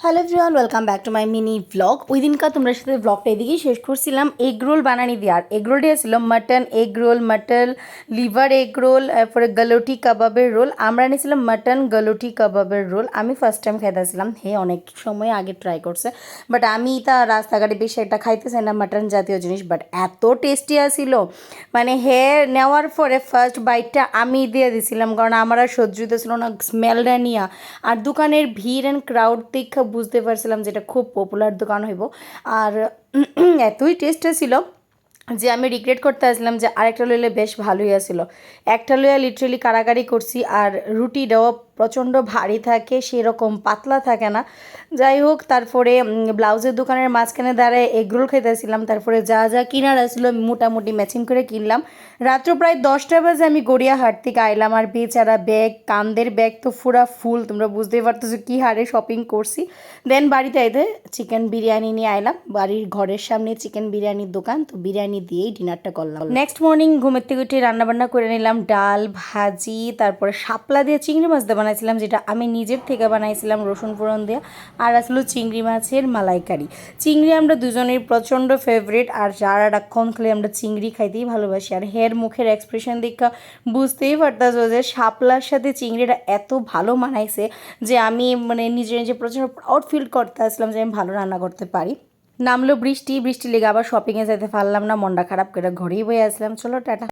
Hello everyone, welcome back to my mini blog. ওই দিনকার তোমরা সাথে ব্লগটা এদিকেই শেষ করছিলাম এগ রোল বানানি দিয়ে। আর এগ রোলটা ছিল mutton egg roll, mutton liver egg roll, এরপরে গলুটি কাবাবের রোল। আমরা নিয়েছিলাম মাটন গলুটি কাবাবের রোল। আমি ফার্স্ট টাইম খাইতেছিলাম, অনেক সময় আগে ট্রাই করছে, বাট আমি তা রাস্তাঘাটে বেশি একটা খাইতে চাই না মাটন জাতীয় জিনিস, বাট এত টেস্টি আসিল। মানে নেওয়ার পরে ফার্স্ট বাইটটা আমি দিয়ে দিছিলাম, কারণ আমার আর সহ্য হইতেছিল না স্মেলটা নিয়ে। আর দোকানের ভিড় অ্যান্ড ক্রাউড দেখে বুঝতে পারছিলাম যে এটা খুব পপুলার দোকান হইব। আর এতই টেস্ট ছিল যে আমি রিগ্রেট করতে আসলাম যে আরেকটা লইলে বেশ ভালোই আসিল। একটা লইয়া লিটারেলি কারাকারি করছি। আর রুটিটাও প্রচণ্ড ভারী থাকে, সেরকম পাতলা থাকে না। যাই হোক, তারপরে ব্লাউজের দোকানের মাঝখানে দাঁড়ায় এগরোল খাইতেছিলাম। তারপরে যা যা কিনার আসছিল মোটামুটি ম্যাচিং করে কিনলাম। রাত্র প্রায় 10টা বাজে আমি গড়িয়াহাট থেকে আইলাম। আর বেচারা ব্যাগ, কান্দের ব্যাগ তো পুরা ফুল, তোমরা বুঝতেই পারতেছো কী হারে শপিং করছি। দেন বাড়িতে আইতে চিকেন বিরিয়ানি নিয়ে আইলাম। বাড়ির ঘরের সামনে চিকেন বিরিয়ানির দোকান, তো বিরিয়ানি দিয়েই ডিনারটা করলাম। নেক্সট মর্নিং ঘুমের থেকে উঠে রান্নাবান্না করে নিলাম, ডাল ভাজি, তারপরে শাপলা দিয়ে চিংড়ি মাছ দিয়ে বানাইছিলাম, যেটা আমি নিজের থেকে বানাইছিলাম রসুন ফোড়ন দিয়ে। আর আসলে চিংড়ি মাছের মালাইকারি। চিংড়ি আমরা দুজনের প্রচণ্ড ফেভারিট, আর সারাক্ষণ খেলে আমরা চিংড়ি খাইতেই ভালোবাসি। আর মুখের এক্সপ্রেশন দেখা বুঝতেই পারতাছো যে শাপলার সাথে চিংড়িটা এত ভালো মানাইছে যে আমি মানে নিজে নিজে প্রচণ্ড প্রাউড ফিল করতে আসলাম যে আমি ভালো রান্না করতে পারি। নামলো বৃষ্টি, বৃষ্টি লেগে আবার শপিংয়ে যেতে পারলাম না, মনটা খারাপ করে ঘরেই বয়ে আসলাম। চলো টাটা।